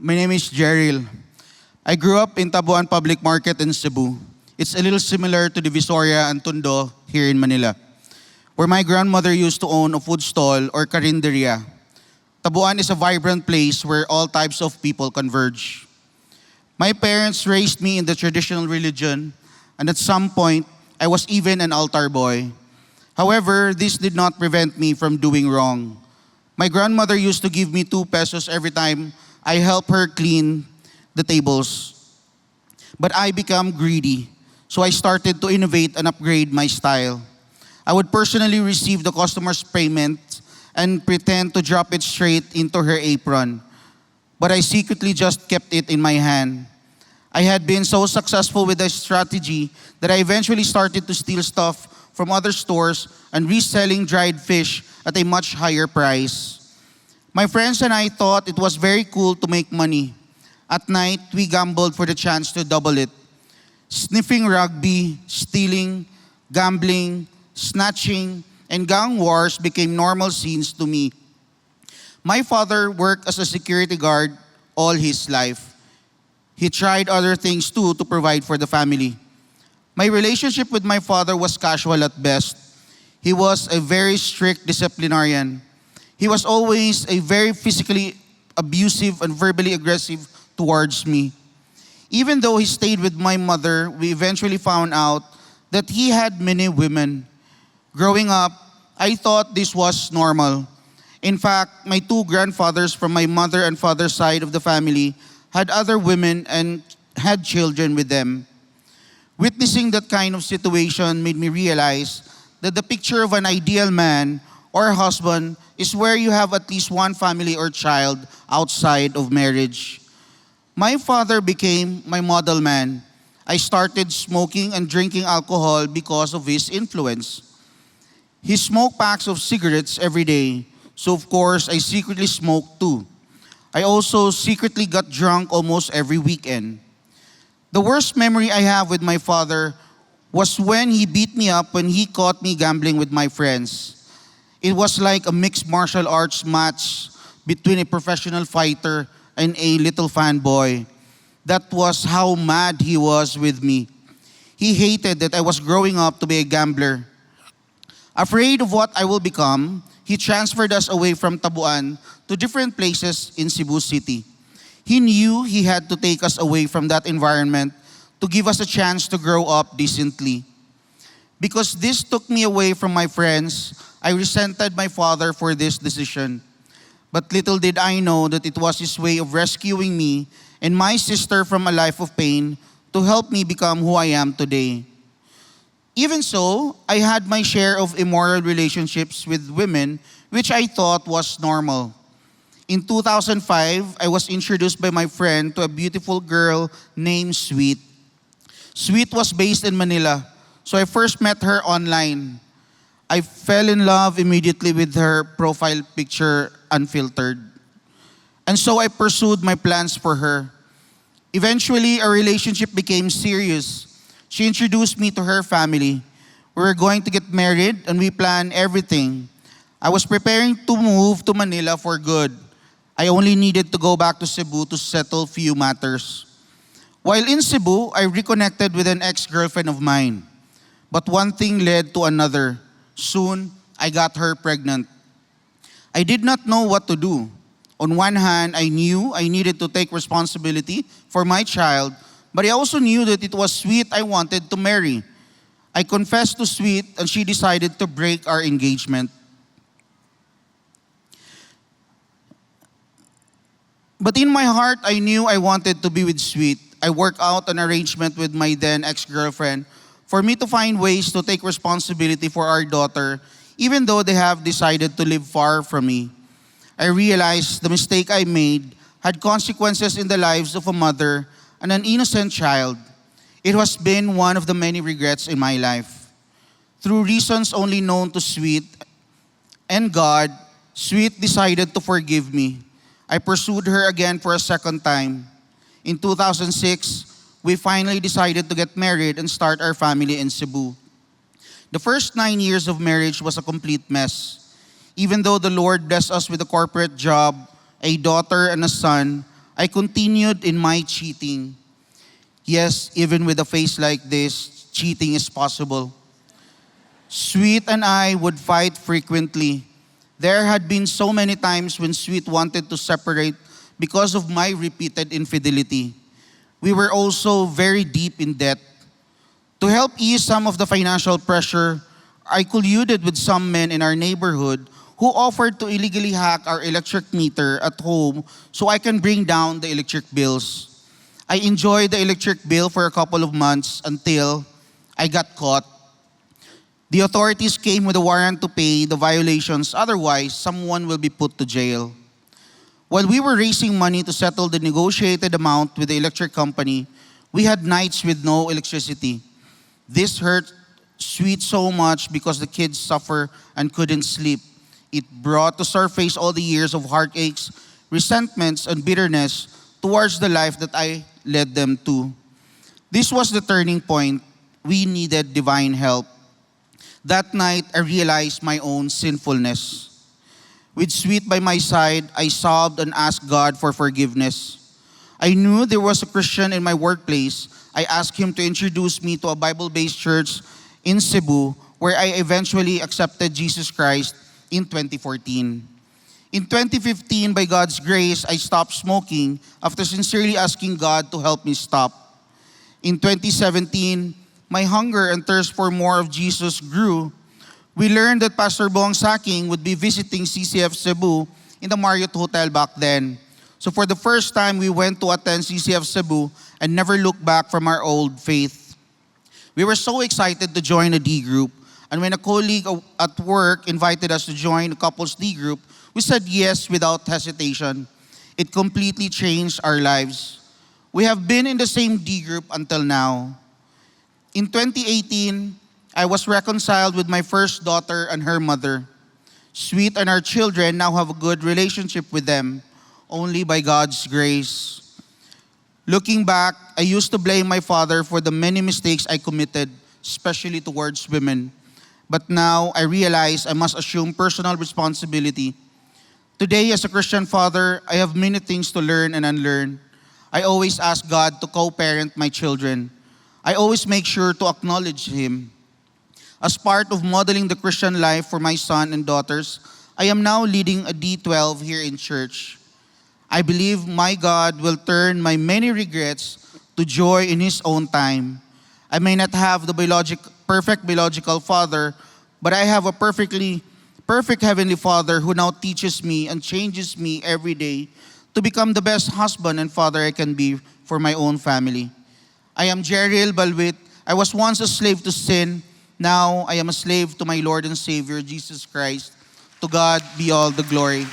My name is Jeril. I grew up in Tabuan Public Market in Cebu. It's a little similar to Divisoria and Tondo here in Manila, where my grandmother used to own a food stall or karinderya. Tabuan is a vibrant place where all types of people converge. My parents raised me in the traditional religion, and at some point, I was even an altar boy. However, this did not prevent me from doing wrong. My grandmother used to give me 2 pesos every time I help her clean the tables. But I became greedy, so I started to innovate and upgrade my style. I would personally receive the customer's payment and pretend to drop it straight into her apron. But I secretly just kept it in my hand. I had been so successful with this strategy that I eventually started to steal stuff from other stores and reselling dried fish at a much higher price. My friends and I thought it was very cool to make money. At night, we gambled for the chance to double it. Sniffing rugby, stealing, gambling, snatching, and gang wars became normal scenes to me. My father worked as a security guard all his life. He tried other things too to provide for the family. My relationship with my father was casual at best. He was a very strict disciplinarian. He was always a very physically abusive and verbally aggressive towards me. Even though he stayed with my mother, we eventually found out that he had many women. Growing up, I thought this was normal. In fact, my 2 grandfathers from my mother and father's side of the family had other women and had children with them. Witnessing that kind of situation made me realize that the picture of an ideal man or husband is where you have at least one family or child outside of marriage. My father became my model man. I started smoking and drinking alcohol because of his influence. He smoked packs of cigarettes every day, so of course I secretly smoked too. I also secretly got drunk almost every weekend. The worst memory I have with my father was when he beat me up when he caught me gambling with my friends. It was like a mixed martial arts match between a professional fighter and a little fanboy. That was how mad he was with me. He hated that I was growing up to be a gambler. Afraid of what I will become, he transferred us away from Tabuan to different places in Cebu City. He knew he had to take us away from that environment to give us a chance to grow up decently. Because this took me away from my friends, I resented my father for this decision. But little did I know that it was his way of rescuing me and my sister from a life of pain to help me become who I am today. Even so, I had my share of immoral relationships with women, which I thought was normal. In 2005, I was introduced by my friend to a beautiful girl named Sweet. Sweet was based in Manila, so I first met her online. I fell in love immediately with her profile picture unfiltered. And so I pursued my plans for her. Eventually, our relationship became serious. She introduced me to her family. We were going to get married and we planned everything. I was preparing to move to Manila for good. I only needed to go back to Cebu to settle few matters. While in Cebu, I reconnected with an ex-girlfriend of mine. But one thing led to another. Soon, I got her pregnant. I did not know what to do. On one hand, I knew I needed to take responsibility for my child, but I also knew that it was Sweet I wanted to marry. I confessed to Sweet and she decided to break our engagement. But in my heart, I knew I wanted to be with Sweet. I worked out an arrangement with my then ex-girlfriend for me to find ways to take responsibility for our daughter, even though they have decided to live far from me. I realized the mistake I made had consequences in the lives of a mother and an innocent child. It has been one of the many regrets in my life. Through reasons only known to Sweet and God, Sweet decided to forgive me. I pursued her again for a second time. In 2006, we finally decided to get married and start our family in Cebu. The first 9 years of marriage was a complete mess. Even though the Lord blessed us with a corporate job, a daughter, and a son, I continued in my cheating. Yes, even with a face like this, cheating is possible. Sweet and I would fight frequently. There had been so many times when Sweet wanted to separate because of my repeated infidelity. We were also very deep in debt. To help ease some of the financial pressure, I colluded with some men in our neighborhood who offered to illegally hack our electric meter at home so I can bring down the electric bills. I enjoyed the electric bill for a couple of months until I got caught. The authorities came with a warrant to pay the violations, otherwise someone will be put to jail. While we were raising money to settle the negotiated amount with the electric company, we had nights with no electricity. This hurt Sweet so much because the kids suffer and couldn't sleep. It brought to surface all the years of heartaches, resentments, and bitterness towards the life that I led them to. This was the turning point. We needed divine help. That night, I realized my own sinfulness. With Sweet by my side, I sobbed and asked God for forgiveness. I knew there was a Christian in my workplace. I asked him to introduce me to a Bible-based church in Cebu, where I eventually accepted Jesus Christ in 2014. In 2015, by God's grace, I stopped smoking after sincerely asking God to help me stop. In 2017, my hunger and thirst for more of Jesus grew. We learned that Pastor Bong Saking would be visiting CCF Cebu in the Marriott Hotel back then. So for the first time, we went to attend CCF Cebu and never looked back from our old faith. We were so excited to join a D group, and when a colleague at work invited us to join a couples D group, we said yes without hesitation. It completely changed our lives. We have been in the same D group until now. In 2018, I was reconciled with my first daughter and her mother. Sweet and our children now have a good relationship with them, only by God's grace. Looking back, I used to blame my father for the many mistakes I committed, especially towards women. But now I realize I must assume personal responsibility. Today, as a Christian father, I have many things to learn and unlearn. I always ask God to co-parent my children. I always make sure to acknowledge Him. As part of modeling the Christian life for my son and daughters, I am now leading a D12 here in church. I believe my God will turn my many regrets to joy in His own time. I may not have the perfect biological father, but I have a perfect Heavenly Father who now teaches me and changes me every day to become the best husband and father I can be for my own family. I am Jeriel Balwit. I was once a slave to sin. Now I am a slave to my Lord and Savior, Jesus Christ. To God be all the glory.